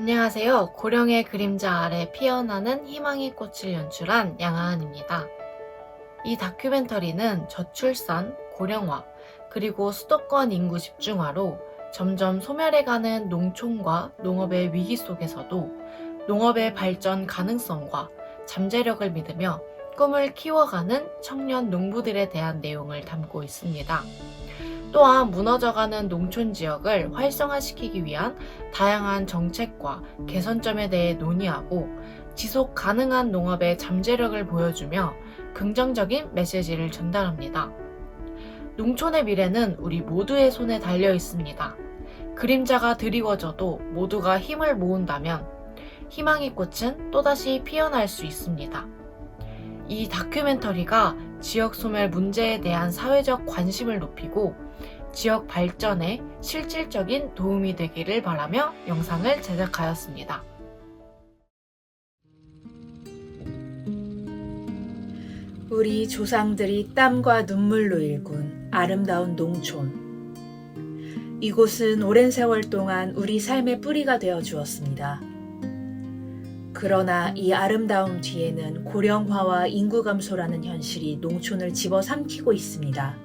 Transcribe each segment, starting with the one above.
안녕하세요. 고령의 그림자 아래 피어나는 희망의 꽃을 연출한 양하은입니다. 이 다큐멘터리는 저출산, 고령화, 그리고 수도권 인구 집중화로 점점 소멸해가는 농촌과 농업의 위기 속에서도 농업의 발전 가능성과 잠재력을 믿으며 꿈을 키워가는 청년 농부들에 대한 내용을 담고 있습니다. 또한 무너져가는 농촌 지역을 활성화시키기 위한 다양한 정책과 개선점에 대해 논의하고 지속 가능한 농업의 잠재력을 보여주며 긍정적인 메시지를 전달합니다. 농촌의 미래는 우리 모두의 손에 달려 있습니다. 그림자가 드리워져도 모두가 힘을 모은다면 희망의 꽃은 또다시 피어날 수 있습니다. 이 다큐멘터리가 지역 소멸 문제에 대한 사회적 관심을 높이고 지역 발전에 실질적인 도움이 되기를 바라며 영상을 제작하였습니다. 우리 조상들이 땀과 눈물로 일군 아름다운 농촌. 이곳은 오랜 세월 동안 우리 삶의 뿌리가 되어 주었습니다. 그러나 이 아름다움 뒤에는 고령화와 인구 감소라는 현실이 농촌을 집어삼키고 있습니다.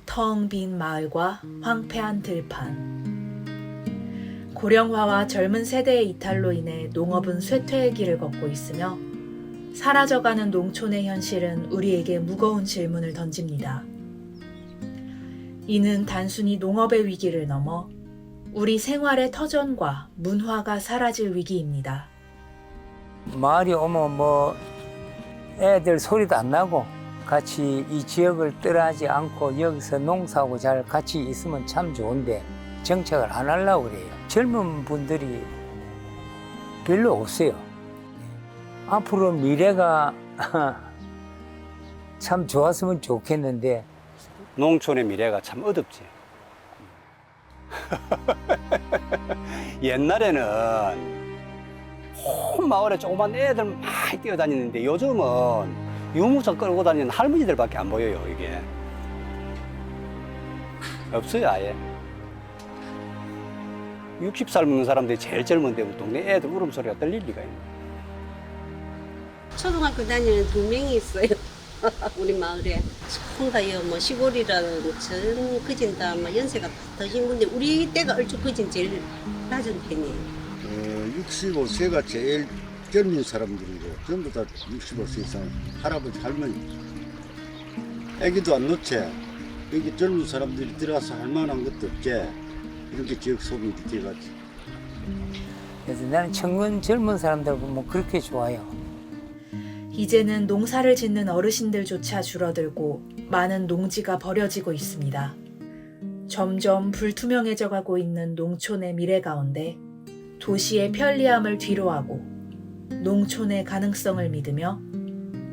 텅 빈 마을과 황폐한 들판. 고령화와 젊은 세대의 이탈로 인해 농업은 쇠퇴의 길을 걷고 있으며 사라져가는 농촌의 현실은 우리에게 무거운 질문을 던집니다. 이는 단순히 농업의 위기를 넘어 우리 생활의 터전과 문화가 사라질 위기입니다. 마을이 오면 애들 소리도 안 나고 같이 이 지역을 떠나지 않고 여기서 농사하고 잘 같이 있으면 참 좋은데 정책을 안 하려고 그래요. 젊은 분들이 별로 없어요. 앞으로 미래가 참 좋았으면 좋겠는데 농촌의 미래가 참 어둡지. 옛날에는 온 마을에 조그만 애들 많이 뛰어다니는데 요즘은 유모차 끌고 다니는 할머니들밖에 안 보여요. 이게 없어요. 아예 60살 먹는 사람들이 제일 젊은데 동네 애들 울음소리가 들릴 리가 있네. 초등학교 다니는 2명이 있어요. 우리 마을에. 전부 다 시골이라는 전 거진다 연세가 더신 건데 우리 때가 얼추 거진 제일 낮은 편이에요. 65세가 제일 젊은 사람들이고 전부 다 65세 이상 할아버지 할머니 애기도 안 놓지. 여기 젊은 사람들이 들어와서 할 만한 것도 없지. 이렇게 지역 소멸이 돼가지고. 그래서 나는 청년 젊은 사람들 보면 그렇게 좋아요. 이제는 농사를 짓는 어르신들조차 줄어들고 많은 농지가 버려지고 있습니다. 점점 불투명해져 가고 있는 농촌의 미래 가운데 도시의 편리함을 뒤로하고 농촌의 가능성을 믿으며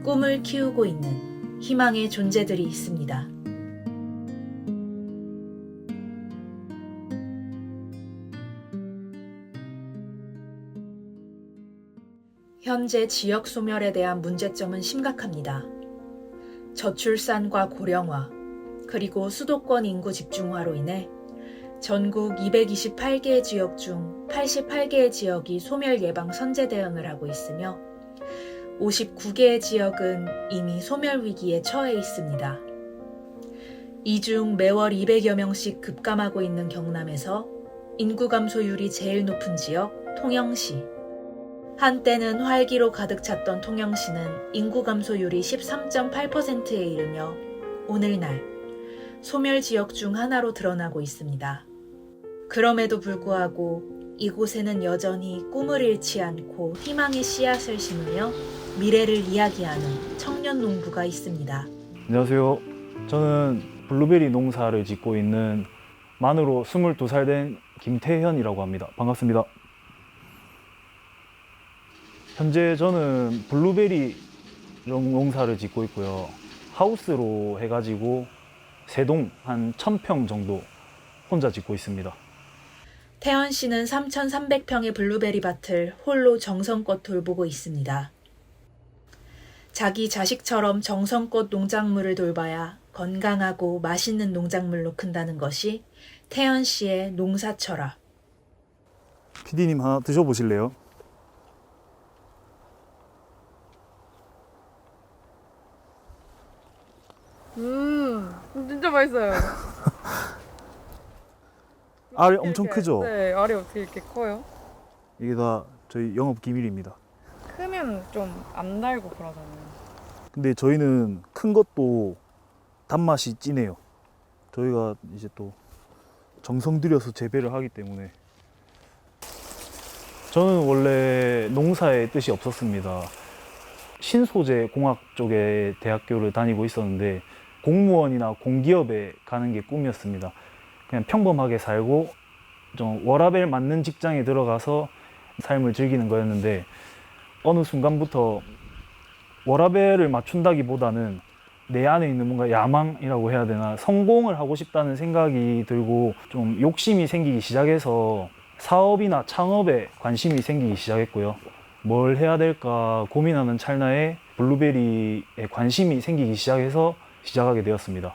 꿈을 키우고 있는 희망의 존재들이 있습니다. 현재 지역 소멸에 대한 문제점은 심각합니다. 저출산과 고령화, 그리고 수도권 인구 집중화로 인해 전국 228개의 지역 중 88개의 지역이 소멸 예방 선제 대응을 하고 있으며 59개의 지역은 이미 소멸 위기에 처해 있습니다. 이 중 매월 200여 명씩 급감하고 있는 경남에서 인구 감소율이 제일 높은 지역 통영시. 한때는 활기로 가득 찼던 통영시는 인구 감소율이 13.8%에 이르며 오늘날 소멸 지역 중 하나로 드러나고 있습니다. 그럼에도 불구하고 이곳에는 여전히 꿈을 잃지 않고 희망의 씨앗을 심으며 미래를 이야기하는 청년 농부가 있습니다. 안녕하세요. 저는 블루베리 농사를 짓고 있는 만으로 22살 된 김태현이라고 합니다. 반갑습니다. 현재 저는 블루베리 농사를 짓고 있고요. 하우스로 해가지고 세동 한 1000평 정도 혼자 짓고 있습니다. 태연 씨는 3,300평의 블루베리 밭을 홀로 정성껏 돌보고 있습니다. 자기 자식처럼 정성껏 농작물을 돌봐야 건강하고 맛있는 농작물로 큰다는 것이 태연 씨의 농사 철학. PD님 하나 드셔보실래요? 진짜 맛있어요. 알이 어떻게 엄청 이렇게- 크죠? 네, 알이 어떻게 이렇게 커요? 이게 다 저희 영업 기밀입니다. 크면 좀 안 달고 그러잖아요. 근데 저희는 큰 것도 단맛이 진해요. 저희가 이제 또 정성 들여서 재배를 하기 때문에. 저는 원래 농사에 뜻이 없었습니다. 신소재 공학 쪽에 대학교를 다니고 있었는데 공무원이나 공기업에 가는 게 꿈이었습니다. 그냥 평범하게 살고 좀 워라밸 맞는 직장에 들어가서 삶을 즐기는 거였는데 어느 순간부터 워라밸을 맞춘다기보다는 내 안에 있는 뭔가 야망이라고 해야 되나, 성공을 하고 싶다는 생각이 들고 좀 욕심이 생기기 시작해서 사업이나 창업에 관심이 생기기 시작했고요. 뭘 해야 될까 고민하는 찰나에 블루베리에 관심이 생기기 시작해서 시작하게 되었습니다.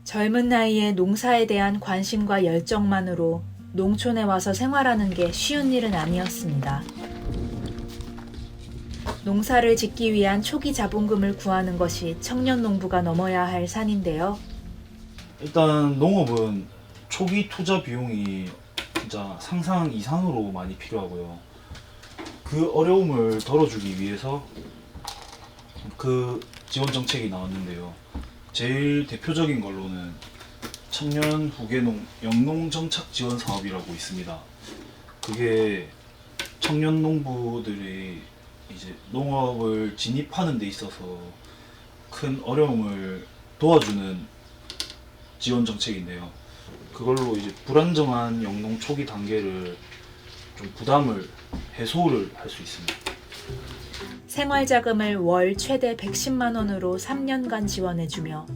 젊은 나이에 농사에 대한 관심과 열정만으로 농촌에 와서 생활하는 게 쉬운 일은 아니었습니다. 농사를 짓기 위한 초기 자본금을 구하는 것이 청년 농부가 넘어야 할 산인데요. 일단 농업은 초기 투자 비용이 진짜 상상 이상으로 많이 필요하고요. 그 어려움을 덜어주기 위해서 그 지원 정책이 나왔는데요. 제일 대표적인 걸로는 청년 후계농 영농 정착 지원 사업이라고 있습니다. 그게 청년 농부들이 이제 농업을 진입하는 데 있어서 큰 어려움을 도와주는 지원 정책인데요. 그걸로 이제 불안정한 영농 초기 단계를 좀 부담을 해소를 할 수 있습니다. 생활자금을 월 최대 110만 원으로 3년간 지원해주며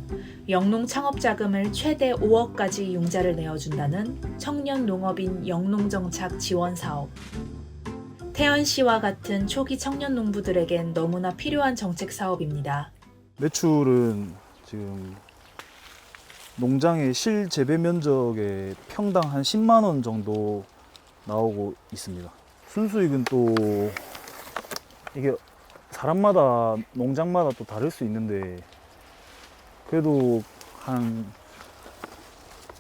영농 창업자금을 최대 5억까지 융자를 내어준다는 청년 농업인 영농정착 지원 사업. 태연 씨와 같은 초기 청년 농부들에겐 너무나 필요한 정책 사업입니다. 매출은 지금 농장의 실재배 면적의 평당 한 10만 원 정도 나오고 있습니다. 순수익은 또 이게 사람마다 농장마다 또 다를 수 있는데 그래도 한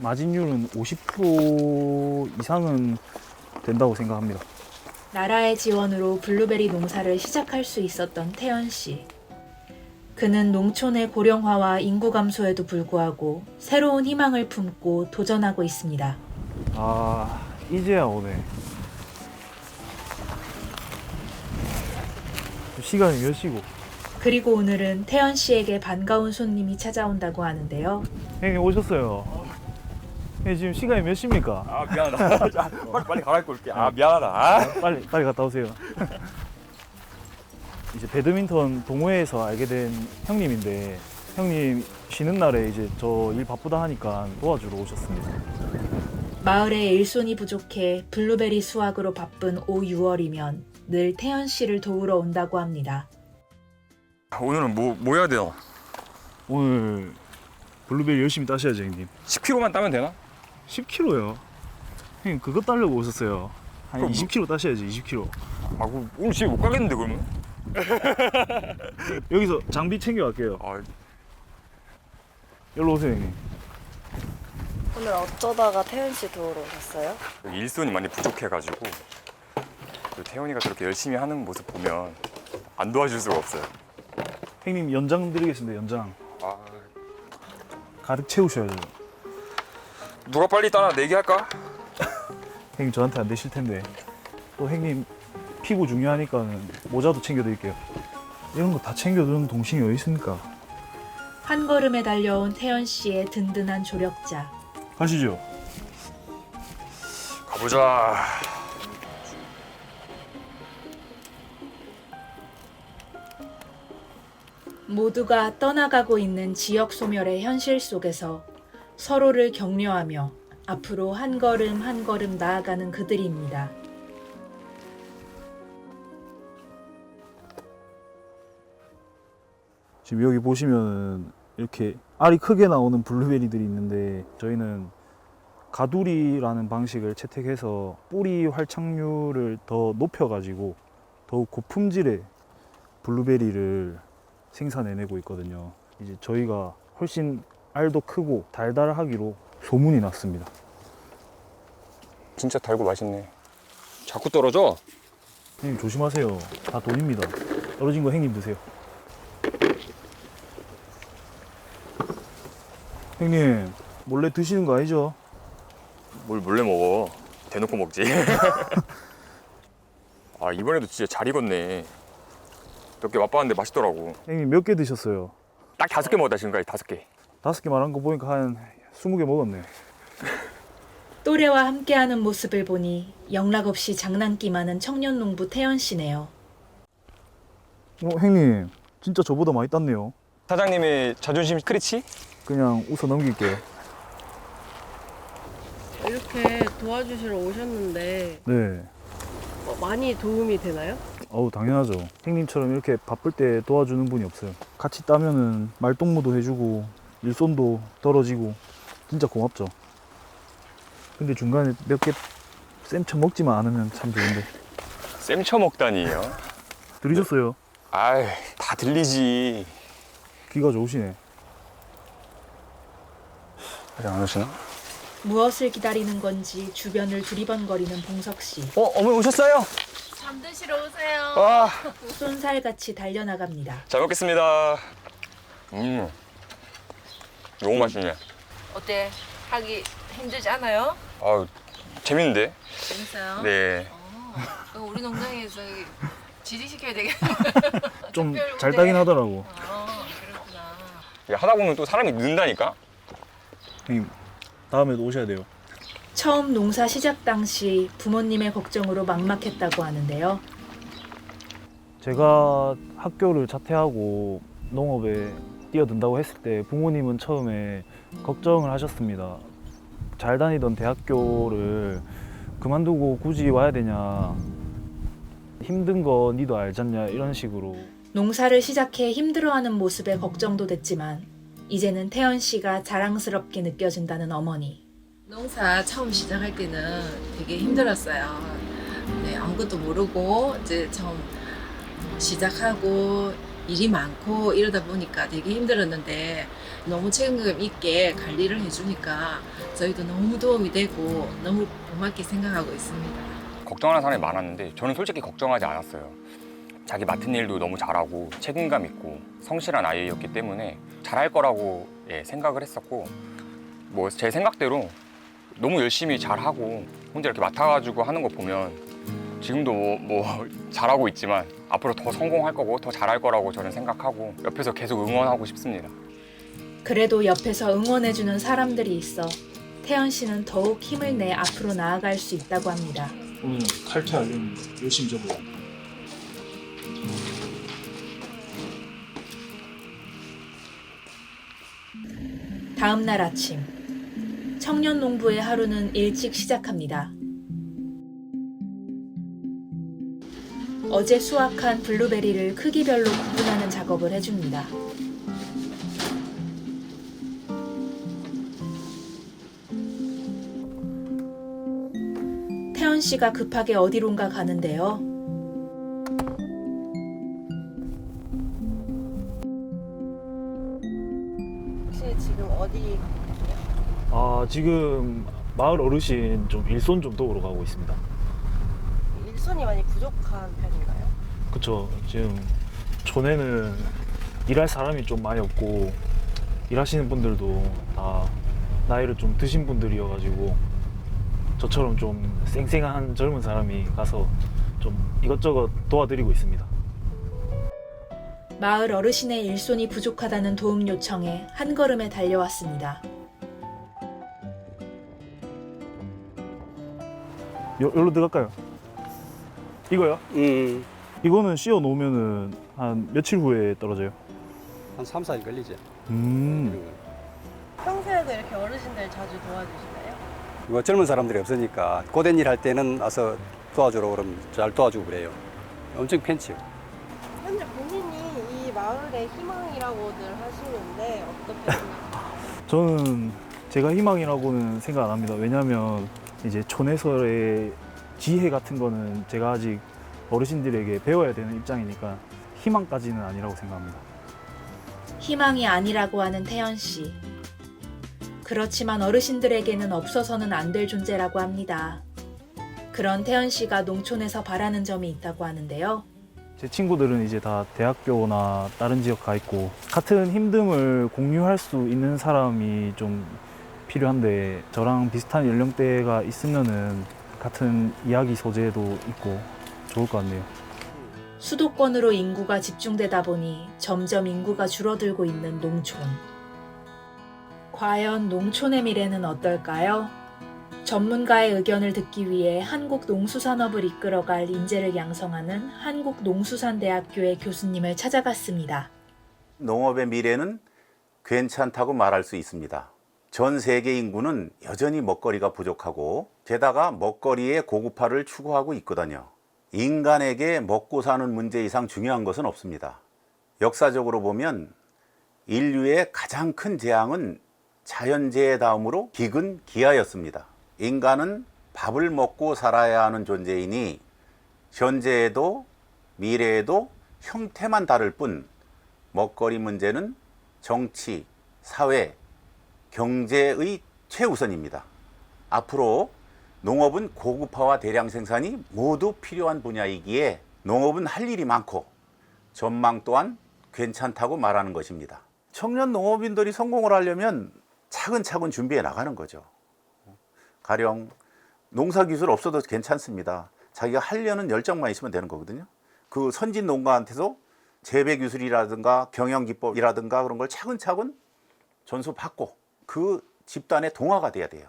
마진율은 50% 이상은 된다고 생각합니다. 나라의 지원으로 블루베리 농사를 시작할 수 있었던 태연 씨. 그는 농촌의 고령화와 인구 감소에도 불구하고 새로운 희망을 품고 도전하고 있습니다. 아, 이제야 오네. 시간이 몇 시고? 그리고 오늘은 태연 씨에게 반가운 손님이 찾아온다고 하는데요. 형님 오셨어요. 형님 지금 시간이 몇 시입니까? 아 미안하다. 자, 빨리 갈아입고 올게. 아 미안하다. 아. 빨리 갔다 오세요. 이제 배드민턴 동호회에서 알게 된 형님인데 형님 쉬는 날에 이제 저 일 바쁘다 하니까 도와주러 오셨습니다. 마을에 일손이 부족해 블루베리 수확으로 바쁜 오 6월이면 늘 태연 씨를 도우러 온다고 합니다. 오늘은 뭐 해야 돼요? 오늘 블루베리 열심히 따셔야죠 형님. 10kg만 따면 되나? 10kg요? 형님 그거 따려고 오셨어요. 한 그럼 20kg 따셔야지 20kg. 아 오늘 집에 못 가겠는데 그러면? 여기서 장비 챙겨갈게요. 아 여기로 오세요 형님. 오늘 어쩌다가 태연 씨 도우러 오셨어요? 일손이 많이 부족해가지고 그리고 태훈이가 저렇게 열심히 하는 모습 보면 안 도와줄 수가 없어요. 형님 연장 드리겠습니다 연장. 아 가득 채우셔야죠. 누가 빨리 따나 내기할까? 형님 저한테 안 되실 텐데 또 형님 피부 중요하니까는 모자도 챙겨드릴게요. 이런 거 다 챙겨두는 동심이 어디 있습니까? 한 걸음에 달려온 태연 씨의 든든한 조력자. 가시죠. 가보자. 모두가 떠나가고 있는 지역 소멸의 현실 속에서 서로를 격려하며 앞으로 한 걸음 나아가는 그들입니다. 지금 여기 보시면 이렇게 알이 크게 나오는 블루베리들이 있는데 저희는 가두리라는 방식을 채택해서 뿌리 활착률을 더 높여가지고 더욱 고품질의 블루베리를 생산해내고 있거든요. 이제 저희가 훨씬 알도 크고 달달하기로 소문이 났습니다. 진짜 달고 맛있네. 자꾸 떨어져. 형님 조심하세요. 다 돈입니다. 떨어진 거 형님 드세요. 형님 몰래 드시는 거 아니죠? 뭘 몰래 먹어. 대놓고 먹지. 아, 이번에도 진짜 잘 익었네. 몇 개 맛봤는데 맛있더라고. 형님 몇 개 드셨어요? 딱 5개 먹었다, 지금까지 5개. 5개 말한 거 보니까 한 20개 먹었네. 또래와 함께하는 모습을 보니 영락없이 장난기 많은 청년 농부 태연 씨네요. 형님 진짜 저보다 많이 땄네요. 사장님의 자존심 크리치? 그냥 웃어 넘길게요. 이렇게 도와주시러 오셨는데 네. 많이 도움이 되나요? 어우 당연하죠. 형님처럼 이렇게 바쁠 때 도와주는 분이 없어요. 같이 따면은 말동무도 해주고 일손도 떨어지고 진짜 고맙죠. 근데 중간에 몇 개 쌤쳐 먹지만 않으면 참 좋은데. 쌤쳐 먹다니요? 들으셨어요? 아이, 다 들리지. 귀가 좋으시네. 아직 안 오시나? 무엇을 기다리는 건지 주변을 두리번거리는 봉석 씨. 어머니 오셨어요? 잠드시러 오세요. 와, 쏜살같이 달려나갑니다. 잘 먹겠습니다. 너무 맛있네. 어때? 하기 힘들지 않아요? 아, 재밌는데? 재밌어요? 네. 그럼 우리 농장에서 지리시켜야 되겠네. 좀 잘 따긴 하더라고. 그렇구나. 이게 하다 보면 또 사람이 는다니까? 형님 다음에도 오셔야 돼요. 처음 농사 시작 당시 부모님의 걱정으로 막막했다고 하는데요. 제가 학교를 자퇴하고 농업에 뛰어든다고 했을 때 부모님은 처음에 걱정을 하셨습니다. 잘 다니던 대학교를 그만두고 굳이 와야 되냐, 힘든 거 니도 알잖냐, 이런 식으로. 농사를 시작해 힘들어하는 모습에 걱정도 됐지만 이제는 태연 씨가 자랑스럽게 느껴진다는 어머니. 농사 처음 시작할 때는 되게 힘들었어요. 네, 아무것도 모르고 이제 처음 시작하고 일이 많고 이러다 보니까 되게 힘들었는데 너무 책임감 있게 관리를 해주니까 저희도 너무 도움이 되고 너무 고맙게 생각하고 있습니다. 걱정하는 사람이 많았는데 저는 솔직히 걱정하지 않았어요. 자기 맡은 일도 너무 잘하고 책임감 있고 성실한 아이였기 때문에 잘할 거라고 생각을 했었고, 뭐 제 생각대로 너무 열심히 잘하고 혼자 이렇게 맡아가지고 하는 거 보면 지금도 뭐 잘하고 있지만 앞으로 더 성공할 거고 더 잘할 거라고 저는 생각하고 옆에서 계속 응원하고 싶습니다. 그래도 옆에서 응원해주는 사람들이 있어 태연 씨는 더욱 힘을 내 앞으로 나아갈 수 있다고 합니다. 오늘 칼퇴하려면 열심히 접어요. 다음 날 아침 청년 농부의 하루는 일찍 시작합니다. 어제 수확한 블루베리를 크기별로 구분하는 작업을 해줍니다. 태연 씨가 급하게 어디론가 가는데요. 혹시 지금 어디 아 지금 마을 어르신 좀 일손 좀 도우러 가고 있습니다. 일손이 많이 부족한 편인가요? 그쵸. 지금 촌에는 일할 사람이 좀 많이 없고 일하시는 분들도 다 나이를 좀 드신 분들이어가지고 저처럼 좀 쌩쌩한 젊은 사람이 가서 좀 이것저것 도와드리고 있습니다. 마을 어르신의 일손이 부족하다는 도움 요청에 한 걸음에 달려왔습니다. 여기로 들어갈까요? 이거요? 이거는 씌워 놓으면은 한 며칠 후에 떨어져요? 한 3, 4일 걸리지. 평소에도 이렇게 어르신들 자주 도와주시나요? 뭐 젊은 사람들이 없으니까 고된 일 할 때는 와서 도와주러 그러면 잘 도와주고 그래요. 엄청 팬치요. 현재 본인이 이 마을의 희망이라고들 하시는데 어떻게 생각하세요? 저는 제가 희망이라고는 생각 안 합니다. 왜냐하면 이제 촌에서의 지혜 같은 거는 제가 아직 어르신들에게 배워야 되는 입장이니까 희망까지는 아니라고 생각합니다. 희망이 아니라고 하는 태연 씨. 그렇지만 어르신들에게는 없어서는 안 될 존재라고 합니다. 그런 태연 씨가 농촌에서 바라는 점이 있다고 하는데요. 제 친구들은 이제 다 대학교나 다른 지역 가 있고 같은 힘듦을 공유할 수 있는 사람이 좀 필요한데 저랑 비슷한 연령대가 있으면은 같은 이야기 소재도 있고 좋을 것 같네요. 수도권으로 인구가 집중되다 보니 점점 인구가 줄어들고 있는 농촌. 과연 농촌의 미래는 어떨까요? 전문가의 의견을 듣기 위해 한국농수산업을 이끌어갈 인재를 양성하는 한국농수산대학교의 교수님을 찾아갔습니다. 농업의 미래는 괜찮다고 말할 수 있습니다. 전 세계 인구는 여전히 먹거리가 부족하고 게다가 먹거리의 고급화를 추구하고 있거든요. 인간에게 먹고 사는 문제 이상 중요한 것은 없습니다. 역사적으로 보면 인류의 가장 큰 재앙은 자연재해 다음으로 기근, 기아였습니다. 인간은 밥을 먹고 살아야 하는 존재이니 현재에도 미래에도 형태만 다를 뿐 먹거리 문제는 정치, 사회, 경제의 최우선입니다. 앞으로 농업은 고급화와 대량 생산이 모두 필요한 분야이기에 농업은 할 일이 많고 전망 또한 괜찮다고 말하는 것입니다. 청년 농업인들이 성공을 하려면 차근차근 준비해 나가는 거죠. 가령 농사기술 없어도 괜찮습니다. 자기가 하려는 열정만 있으면 되는 거거든요. 그 선진 농가한테서 재배기술이라든가 경영기법이라든가 그런 걸 차근차근 전수받고 그 집단의 동화가 돼야 돼요.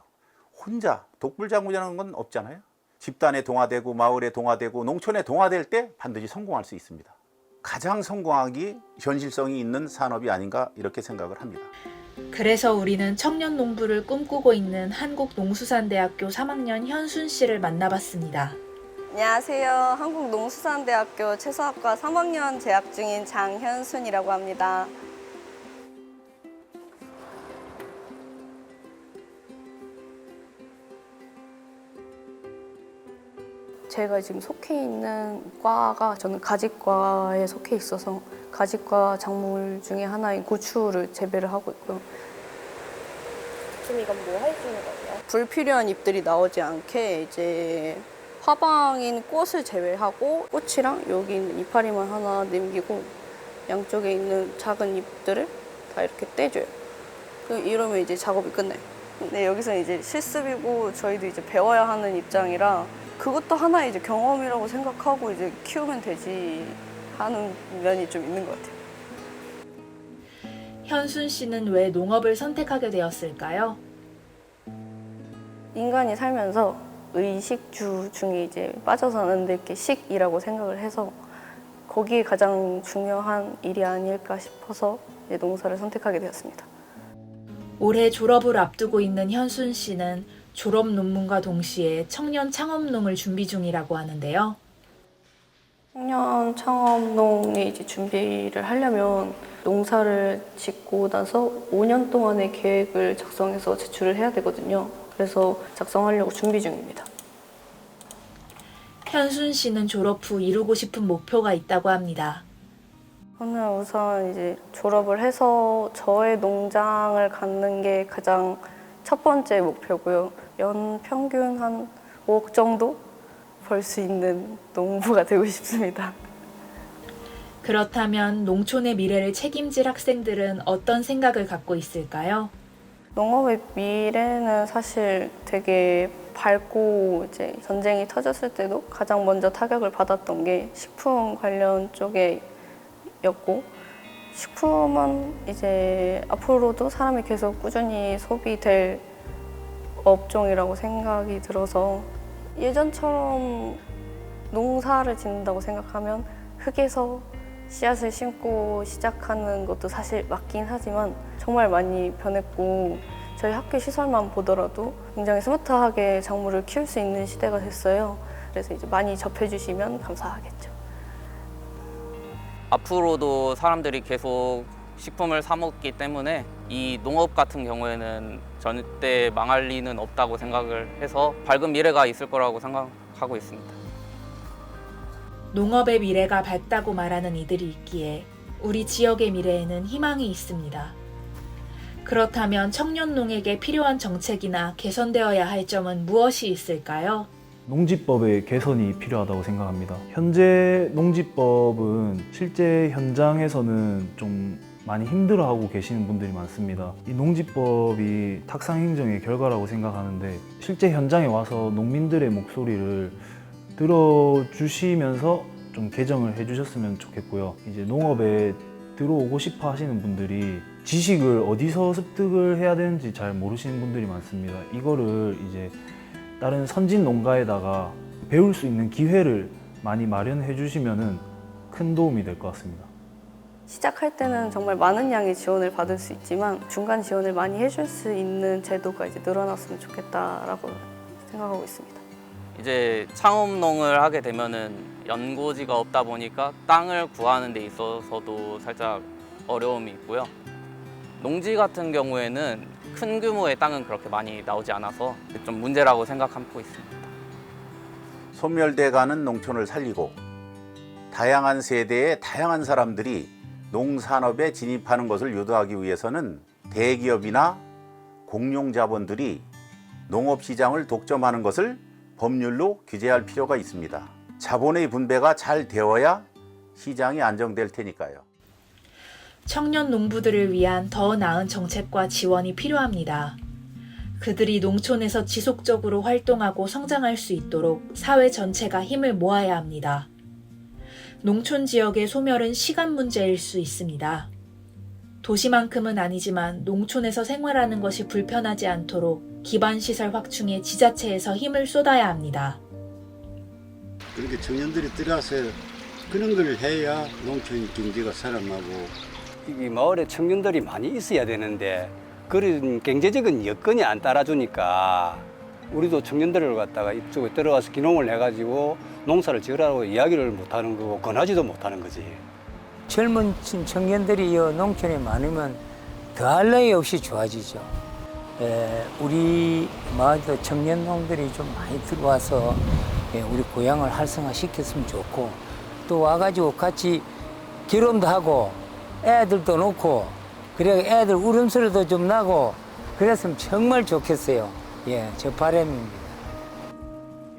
혼자 독불장군이라는 건 없잖아요. 집단에 동화되고 마을에 동화되고 농촌에 동화될 때 반드시 성공할 수 있습니다. 가장 성공하기 현실성이 있는 산업이 아닌가 이렇게 생각을 합니다. 그래서 우리는 청년 농부를 꿈꾸고 있는 한국농수산대학교 3학년 현순 씨를 만나봤습니다. 안녕하세요. 한국농수산대학교 채소학과 3학년 재학 중인 장현순이라고 합니다. 제가 지금 속해 있는 과가 저는 가지과에 속해 있어서 가지과 작물 중에 하나인 고추를 재배를 하고 있고요. 지금 이건 뭐 해주는 거예요? 불필요한 잎들이 나오지 않게 이제 화방인 꽃을 제외하고 꽃이랑 여기 있는 이파리만 하나 남기고 양쪽에 있는 작은 잎들을 다 이렇게 떼줘요. 이러면 이제 작업이 끝나요. 근데 여기서 이제 실습이고 저희도 이제 배워야 하는 입장이라 그것도 하나의 이제 경험이라고 생각하고 이제 키우면 되지 하는 면이 좀 있는 것 같아요. 현순 씨는 왜 농업을 선택하게 되었을까요? 인간이 살면서 의식주 중에 이제 빠져서는 안 될 게 식이라고 생각을 해서 거기에 가장 중요한 일이 아닐까 싶어서 이제 농사를 선택하게 되었습니다. 올해 졸업을 앞두고 있는 현순 씨는 졸업 논문과 동시에 청년 창업농을 준비 중이라고 하는데요. 청년 창업농에 이제 준비를 하려면 농사를 짓고 나서 5년 동안의 계획을 작성해서 제출을 해야 되거든요. 그래서 작성하려고 준비 중입니다. 현순 씨는 졸업 후 이루고 싶은 목표가 있다고 합니다. 저는 우선 이제 졸업을 해서 저의 농장을 갖는 게 가장 첫 번째 목표고요. 연 평균 한 5억 정도 벌 수 있는 농부가 되고 싶습니다. 그렇다면 농촌의 미래를 책임질 학생들은 어떤 생각을 갖고 있을까요? 농업의 미래는 사실 되게 밝고 이제 전쟁이 터졌을 때도 가장 먼저 타격을 받았던 게 식품 관련 쪽이었고 식품은 이제 앞으로도 사람이 계속 꾸준히 소비될 업종이라고 생각이 들어서 예전처럼 농사를 짓는다고 생각하면 흙에서 씨앗을 심고 시작하는 것도 사실 맞긴 하지만 정말 많이 변했고 저희 학교 시설만 보더라도 굉장히 스마트하게 작물을 키울 수 있는 시대가 됐어요. 그래서 이제 많이 접해주시면 감사하겠죠. 앞으로도 사람들이 계속 식품을 사 먹기 때문에 이 농업 같은 경우에는 절대 망할 리는 없다고 생각을 해서 밝은 미래가 있을 거라고 생각하고 있습니다. 농업의 미래가 밝다고 말하는 이들이 있기에 우리 지역의 미래에는 희망이 있습니다. 그렇다면 청년농에게 필요한 정책이나 개선되어야 할 점은 무엇이 있을까요? 농지법의 개선이 필요하다고 생각합니다. 현재 농지법은 실제 현장에서는 좀 많이 힘들어하고 계시는 분들이 많습니다. 이 농지법이 탁상행정의 결과라고 생각하는데 실제 현장에 와서 농민들의 목소리를 들어주시면서 좀 개정을 해주셨으면 좋겠고요. 이제 농업에 들어오고 싶어 하시는 분들이 지식을 어디서 습득을 해야 되는지 잘 모르시는 분들이 많습니다. 이거를 이제 다른 선진 농가에다가 배울 수 있는 기회를 많이 마련해 주시면은 큰 도움이 될 것 같습니다. 시작할 때는 정말 많은 양의 지원을 받을 수 있지만 중간 지원을 많이 해줄 수 있는 제도가 이제 늘어났으면 좋겠다라고 생각하고 있습니다. 이제 창업농을 하게 되면은 연고지가 없다 보니까 땅을 구하는 데 있어서도 살짝 어려움이 있고요. 농지 같은 경우에는 큰 규모의 땅은 그렇게 많이 나오지 않아서 좀 문제라고 생각하고 있습니다. 소멸돼가는 농촌을 살리고 다양한 세대의 다양한 사람들이 농산업에 진입하는 것을 유도하기 위해서는 대기업이나 공룡자본들이 농업시장을 독점하는 것을 법률로 규제할 필요가 있습니다. 자본의 분배가 잘 되어야 시장이 안정될 테니까요. 청년 농부들을 위한 더 나은 정책과 지원이 필요합니다. 그들이 농촌에서 지속적으로 활동하고 성장할 수 있도록 사회 전체가 힘을 모아야 합니다. 농촌 지역의 소멸은 시간 문제일 수 있습니다. 도시만큼은 아니지만 농촌에서 생활하는 것이 불편하지 않도록 기반시설 확충에 지자체에서 힘을 쏟아야 합니다. 그렇게 청년들이 들어와서 그런 걸 해야 농촌 경제가 살아나고. 이 마을에 청년들이 많이 있어야 되는데 그런 경제적인 여건이 안 따라주니까 우리도 청년들을 갖다가 이쪽에 들어와서 기농을 해가지고 농사를 지으라고 이야기를 못하는 거고 권하지도 못하는 거지. 젊은 청년들이 이 농촌에 많으면 더할 나위 없이 좋아지죠. 우리 마을도 청년농들이 좀 많이 들어와서 우리 고향을 활성화시켰으면 좋고 또 와가지고 같이 결혼도 하고 애들도 놓고 그래 애들 울음소리도 좀 나고 그랬으면 정말 좋겠어요. 저 바람입니다.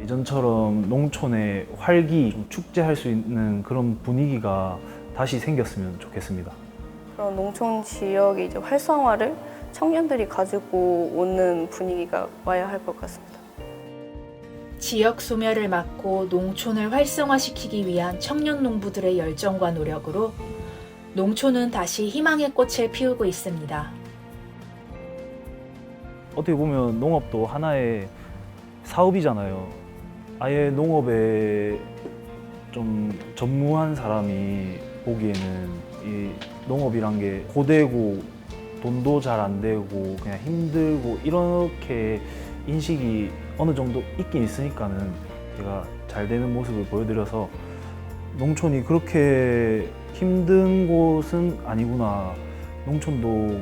예전처럼 농촌의 활기, 좀 축제할 수 있는 그런 분위기가 다시 생겼으면 좋겠습니다. 그런 농촌 지역의 이제 활성화를 청년들이 가지고 오는 분위기가 와야 할 것 같습니다. 지역 소멸을 막고 농촌을 활성화시키기 위한 청년 농부들의 열정과 노력으로 농촌은 다시 희망의 꽃을 피우고 있습니다. 어떻게 보면 농업도 하나의 사업이잖아요. 아예 농업에 좀 전무한 사람이 보기에는 이 농업이란 게 고되고 돈도 잘 안 되고 그냥 힘들고 이렇게 인식이 어느 정도 있긴 있으니까는 제가 잘 되는 모습을 보여드려서 농촌이 그렇게 힘든 곳은 아니구나, 농촌도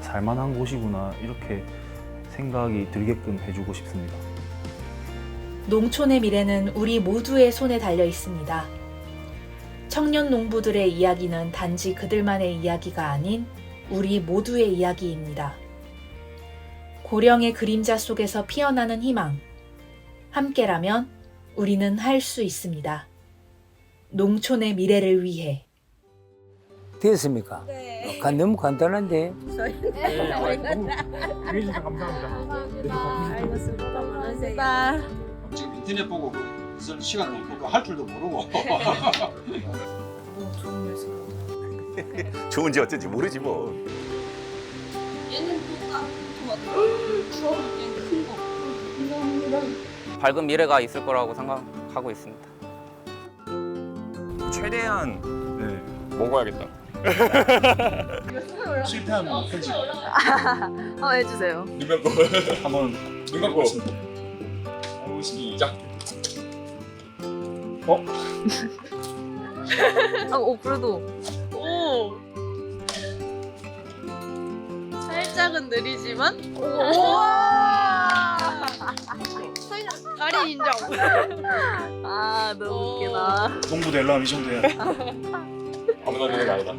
살만한 곳이구나 이렇게 생각이 들게끔 해주고 싶습니다. 농촌의 미래는 우리 모두의 손에 달려 있습니다. 청년 농부들의 이야기는 단지 그들만의 이야기가 아닌 우리 모두의 이야기입니다. 고령의 그림자 속에서 피어나는 희망. 함께라면 우리는 할 수 있습니다. 농촌의 미래를 위해. 됐습니까? 네. 너무 간단한데. 해주셔서 감사합니다. 알겠습니다. 고맙습니다. 지금 인터넷 보고 있을 시간도 있고 할 줄도 모르고. 좋은지 어쩐지 모르지 뭐. 얘는 밝은 미래가 있을 거라고 생각하고 있습니다. 최대한 먹어야겠다. 실패하면 편집. 해주세요. 눈 감고 한번 눈 감고. 시작. 그래도. 오. 살짝은 속도는 느리지만 우와 달인 인정. 아 너무 웃기다. 농부 될라면 이 정도야. 아무나 되는 게 아니다.